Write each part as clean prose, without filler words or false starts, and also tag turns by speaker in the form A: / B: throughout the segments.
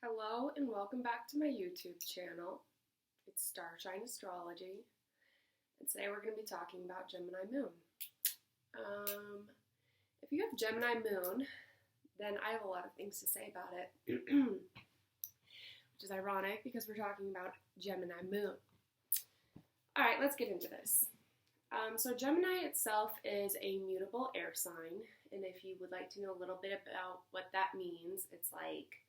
A: Hello and welcome back to my YouTube channel. It's Starshine Astrology, and today we're going to be talking about Gemini Moon. If you have Gemini Moon, then I have a lot of things to say about it, which is ironic because we're talking about Gemini Moon. Alright, let's get into this. So Gemini itself is a mutable air sign, and if you would like to know a little bit about what that means, it's like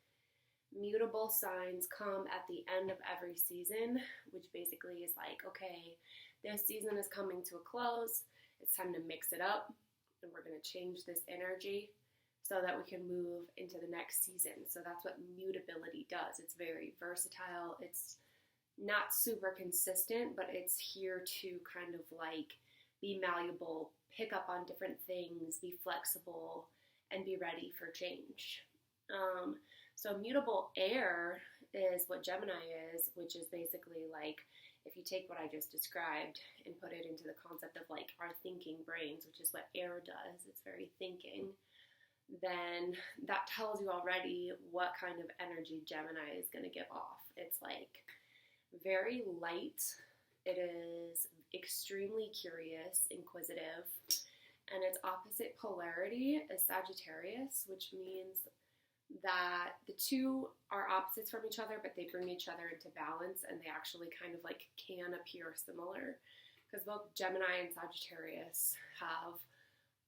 A: mutable signs come at the end of every season, which basically is like, okay, this season is coming to a close, it's time to mix it up, and we're going to change this energy so that we can move into the next season. So that's what mutability does. It's very versatile, it's not super consistent, but it's here to kind of like be malleable, pick up on different things, be flexible, and be ready for change. So mutable air is what Gemini is, which is basically like if you take what I just described and put it into the concept of like our thinking brains, which is what air does, it's very thinking, then that tells you already what kind of energy Gemini is going to give off. It's like very light, it is extremely curious, inquisitive, and its opposite polarity is Sagittarius, which means that the two are opposites from each other, but they bring each other into balance, and they actually kind of like can appear similar, because both Gemini and Sagittarius have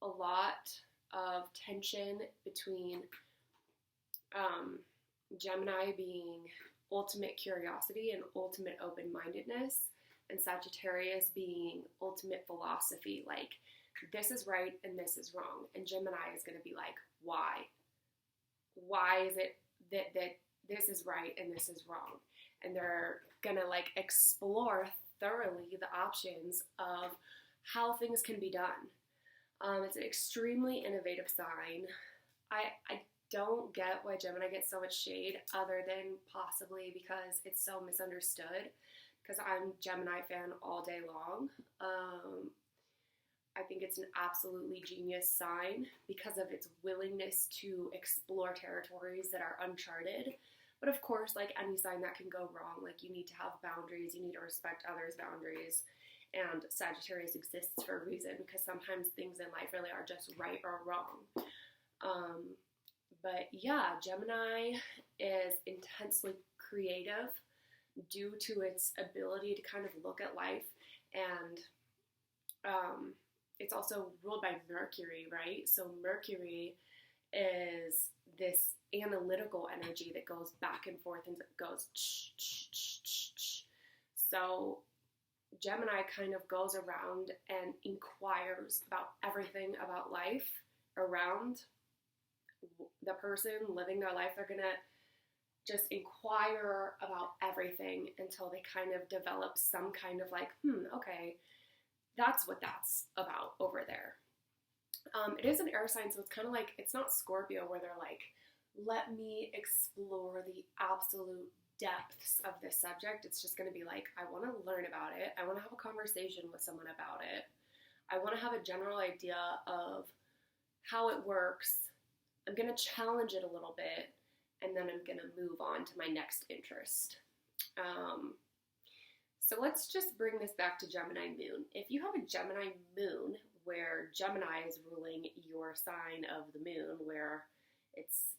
A: a lot of tension between Gemini being ultimate curiosity and ultimate open-mindedness, and Sagittarius being ultimate philosophy, like this is right and this is wrong, and Gemini is going to be like, why is it that this is right and this is wrong? And they're gonna like explore thoroughly the options of how things can be done. It's an extremely innovative sign. I don't get why Gemini gets so much shade, other than possibly because it's so misunderstood, because I'm a Gemini fan all day long. I think it's an absolutely genius sign because of its willingness to explore territories that are uncharted. But of course, like any sign that can go wrong, like you need to have boundaries, you need to respect others' boundaries. And Sagittarius exists for a reason, because sometimes things in life really are just right or wrong. But yeah, Gemini is intensely creative due to its ability to kind of look at life, and it's also ruled by Mercury, right? So Mercury is this analytical energy that goes back and forth and goes So Gemini kind of goes around and inquires about everything about life around the person living their life. They're going to just inquire about everything until they kind of develop some kind of like, okay, that's what that's about over there. It is an air sign, so it's kind of like, it's not Scorpio where they're like, let me explore the absolute depths of this subject. It's just going to be like, I want to learn about it. I want to have a conversation with someone about it. I want to have a general idea of how it works. I'm going to challenge it a little bit, and then I'm going to move on to my next interest. So let's just bring this back to Gemini Moon. If you have a Gemini Moon where Gemini is ruling your sign of the moon, where it's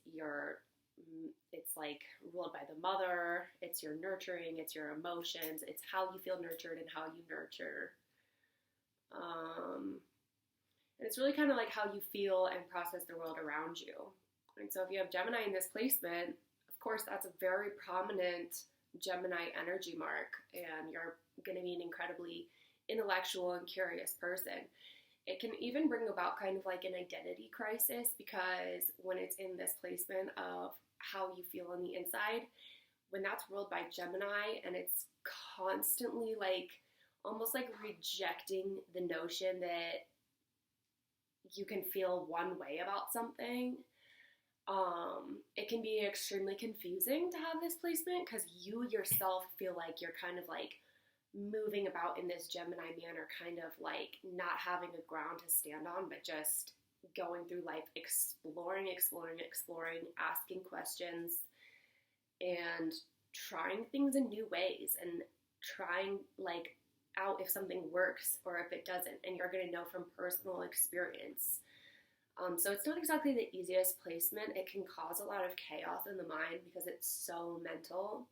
A: like ruled by the mother, it's your nurturing, it's your emotions, it's how you feel nurtured and how you nurture. And it's really kind of like how you feel and process the world around you. And so if you have Gemini in this placement, of course that's a very prominent Gemini energy mark, and you're going to be an incredibly intellectual and curious person. It can even bring about kind of like an identity crisis, because when it's in this placement of how you feel on the inside, when that's ruled by Gemini and it's constantly like almost like rejecting the notion that you can feel one way about something, it can be extremely confusing to have this placement, because you yourself feel like you're kind of like moving about in this Gemini manner, kind of like not having a ground to stand on, but just going through life, exploring, asking questions, and trying things in new ways and trying like out if something works or if it doesn't, and you're going to know from personal experience. So it's not exactly the easiest placement. It can cause a lot of chaos in the mind because it's so mental.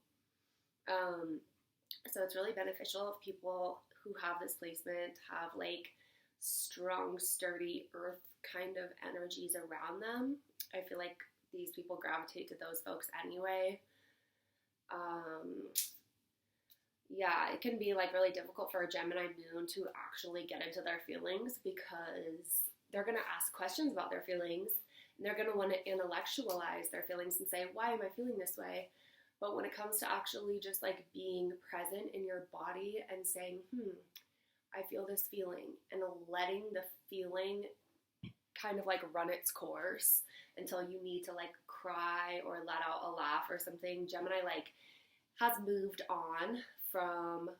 A: So it's really beneficial if people who have this placement have like strong, sturdy earth kind of energies around them. I feel like these people gravitate to those folks anyway. Yeah, it can be like really difficult for a Gemini moon to actually get into their feelings because they're going to ask questions about their feelings and they're going to want to intellectualize their feelings and say, why am I feeling this way? But when it comes to actually just like being present in your body and saying, I feel this feeling, and letting the feeling kind of like run its course until you need to like cry or let out a laugh or something. Gemini like has moved on from,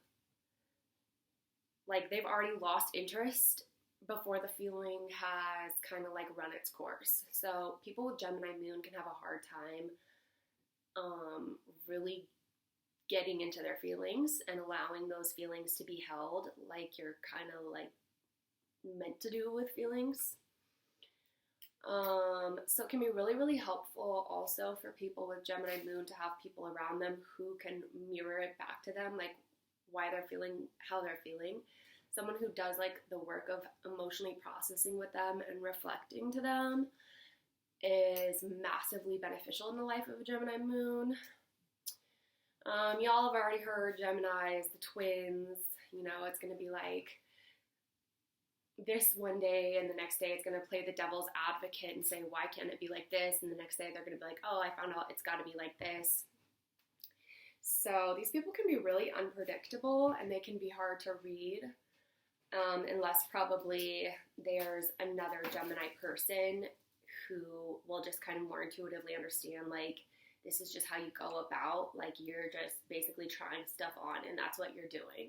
A: like, they've already lost interest before the feeling has kind of like run its course. So people with Gemini moon can have a hard time really getting into their feelings and allowing those feelings to be held like you're kind of like meant to do with feelings. So it can be really, really helpful also for people with Gemini moon to have people around them who can mirror it back to them, like why they're feeling, how they're feeling. Someone who does like the work of emotionally processing with them and reflecting to them is massively beneficial in the life of a Gemini moon. Y'all have already heard Geminis, the twins, you know, it's going to be like this one day and the next day it's going to play the devil's advocate and say, why can't it be like this? And the next day they're going to be like, oh, I found out it's got to be like this. So these people can be really unpredictable and they can be hard to read unless probably there's another Gemini person who will just kind of more intuitively understand, like, this is just how you go about, like, you're just basically trying stuff on and that's what you're doing.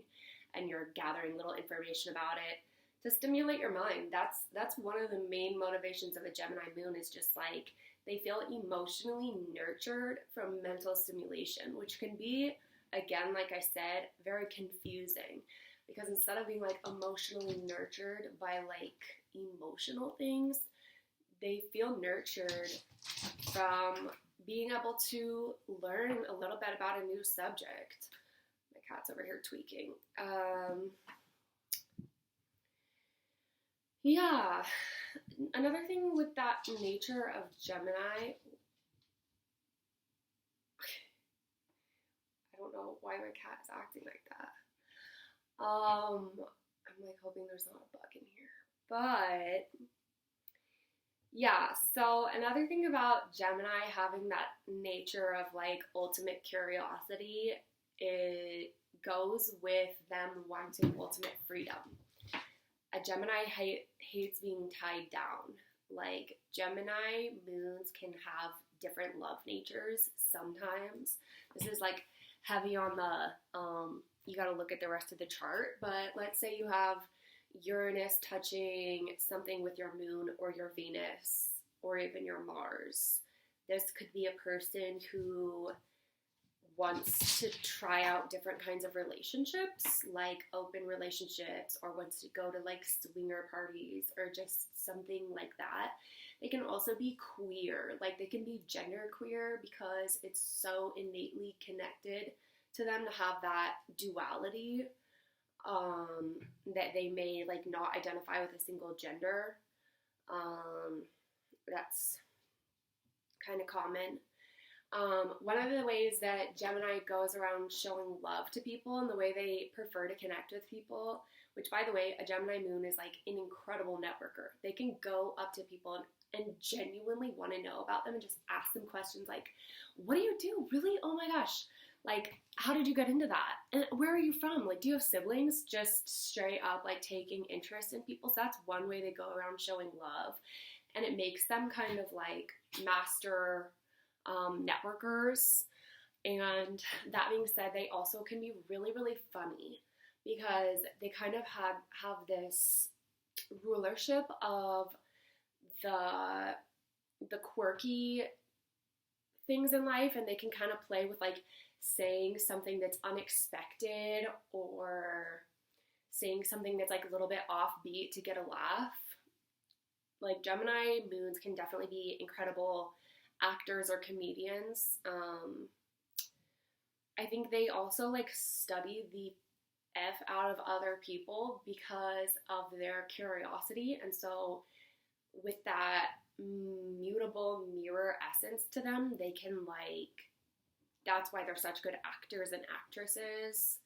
A: And you're gathering little information about it to stimulate your mind. That's one of the main motivations of a Gemini moon, is just like they feel emotionally nurtured from mental stimulation, which can be, again, like I said, very confusing, because instead of being like emotionally nurtured by like emotional things, they feel nurtured from being able to learn a little bit about a new subject. My cat's over here tweaking. Yeah, another thing with that nature of Gemini, I don't know why my cat is acting like that. I'm like hoping there's not a bug in here, but yeah, so another thing about Gemini having that nature of like ultimate curiosity, it goes with them wanting ultimate freedom. A Gemini hates being tied down. Like, Gemini moons can have different love natures sometimes. This is like heavy on the, you gotta look at the rest of the chart, but let's say you have Uranus touching something with your moon or your Venus or even your Mars. This could be a person who wants to try out different kinds of relationships, like open relationships, or wants to go to like swinger parties or just something like that. They can also be queer, like they can be gender queer because it's so innately connected to them to have that duality, that they may like not identify with a single gender. That's kind of common. One of the ways that Gemini goes around showing love to people and the way they prefer to connect with people, which, by the way, a Gemini moon is like an incredible networker. They can go up to people and genuinely want to know about them and just ask them questions like, what do you do? Really? Oh my gosh. Like, how did you get into that? And where are you from? Like, do you have siblings? Just straight up like taking interest in people. So that's one way they go around showing love. And it makes them kind of like master networkers. And that being said, they also can be really, really funny because they kind of have this rulership of the quirky things in life, and they can kind of play with like saying something that's unexpected or saying something that's like a little bit offbeat to get a laugh. Like Gemini moons can definitely be incredible actors or comedians. I think they also like study the F out of other people because of their curiosity. And so with that mutable mirror essence to them, they can like, that's why they're such good actors and actresses.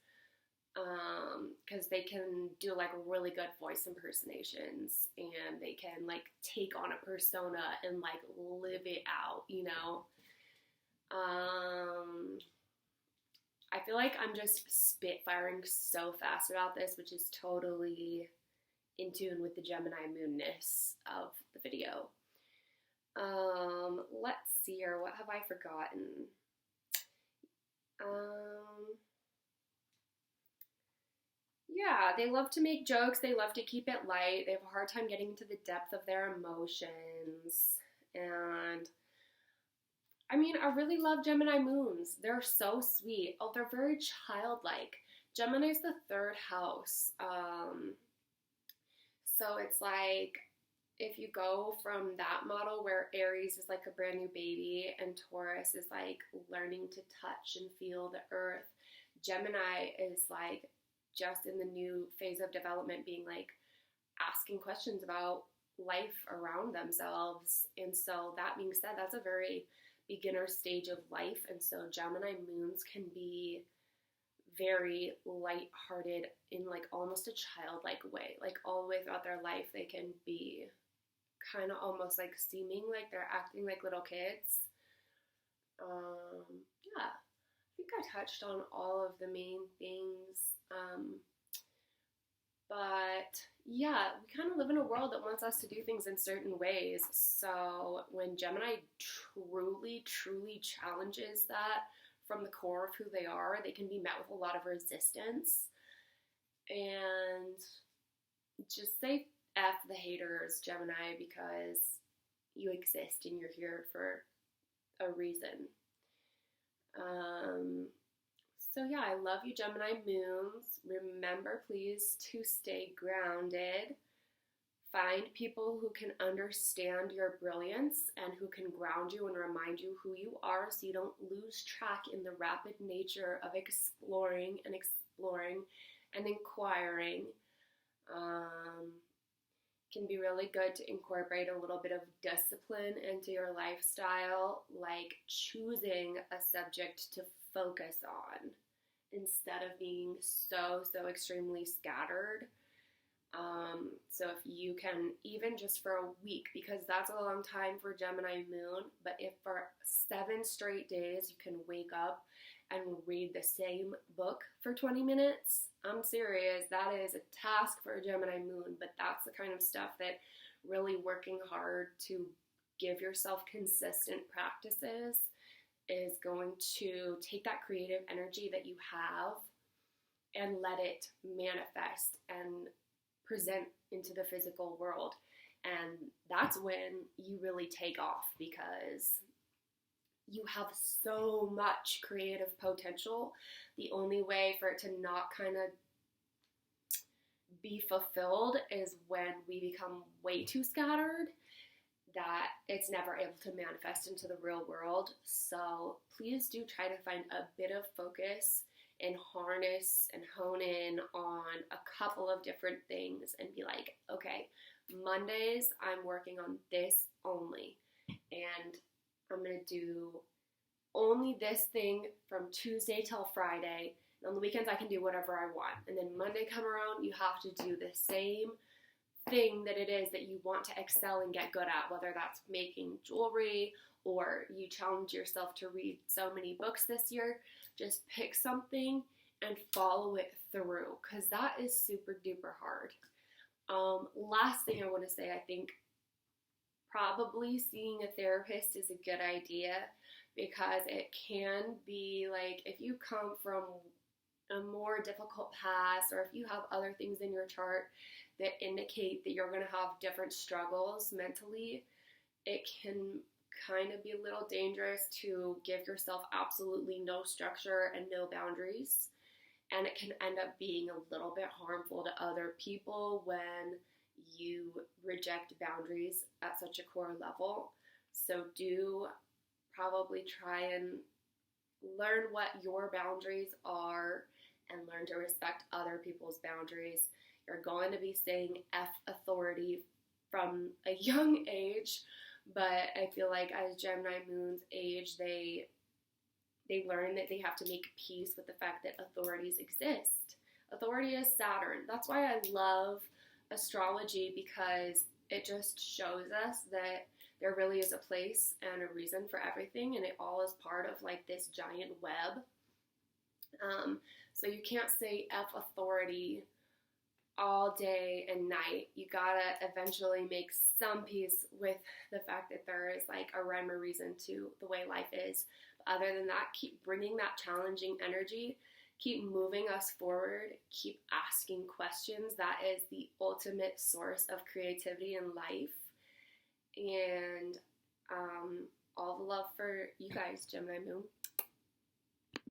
A: Because they can do like really good voice impersonations, and they can like take on a persona and like live it out, you know? I feel like I'm just spitfiring so fast about this, which is totally in tune with the Gemini moonness of the video. Let's see here. What have I forgotten? Yeah, they love to make jokes. They love to keep it light. They have a hard time getting into the depth of their emotions. And I mean, I really love Gemini moons. They're so sweet. Oh, they're very childlike. Gemini's the third house. So it's like, if you go from that model where Aries is like a brand new baby and Taurus is like learning to touch and feel the earth, Gemini is like just in the new phase of development, being like asking questions about life around themselves. And so that being said, that's a very beginner stage of life. And so Gemini moons can be very lighthearted in like almost a childlike way. Like all the way throughout their life, they can be kind of almost like seeming like they're acting like little kids. Yeah, I think I touched on all of the main things. But yeah, we kind of live in a world that wants us to do things in certain ways. So when Gemini truly, truly challenges that from the core of who they are, they can be met with a lot of resistance. And just say F the haters, Gemini, because you exist and you're here for a reason. So yeah, I love you, Gemini moons. Remember, please, to stay grounded. Find people who can understand your brilliance and who can ground you and remind you who you are, so you don't lose track in the rapid nature of exploring and inquiring. Can be really good to incorporate a little bit of discipline into your lifestyle, like choosing a subject to focus on instead of being so extremely scattered. So if you can, even just for a week, because that's a long time for Gemini moon, but if for 7 straight days you can wake up and read the same book for 20 minutes, I'm serious, that is a task for a Gemini moon, but that's the kind of stuff that really working hard to give yourself consistent practices is going to take that creative energy that you have and let it manifest and present into the physical world. And that's when you really take off, because you have so much creative potential. The only way for it to not kind of be fulfilled is when we become way too scattered, that it's never able to manifest into the real world. So please do try to find a bit of focus and harness and hone in on a couple of different things and be like, okay, Mondays I'm working on this only, and I'm going to do only this thing from Tuesday till Friday. And on the weekends I can do whatever I want. And then Monday come around, you have to do the same thing that it is that you want to excel and get good at, whether that's making jewelry or you challenge yourself to read so many books this year. Just pick something and follow it through, because that is super duper hard. Last thing I want to say, I think probably seeing a therapist is a good idea, because it can be like, if you come from a more difficult past, or if you have other things in your chart that indicate that you're going to have different struggles mentally, it can kind of be a little dangerous to give yourself absolutely no structure and no boundaries. And it can end up being a little bit harmful to other people when you reject boundaries at such a core level. So do probably try and learn what your boundaries are and learn to respect other people's boundaries. You're going to be saying F authority from a young age, but I feel like as Gemini moons age, they learn that they have to make peace with the fact that authorities exist. Authority is Saturn. That's why I love astrology, because it just shows us that there really is a place and a reason for everything, and it all is part of like this giant web. So you can't say F authority all day and night. You gotta eventually make some peace with the fact that there is like a rhyme or reason to the way life is. But other than that, keep bringing that challenging energy, keep moving us forward, keep asking questions. That is the ultimate source of creativity in life. And all the love for you guys, Gemini Moon.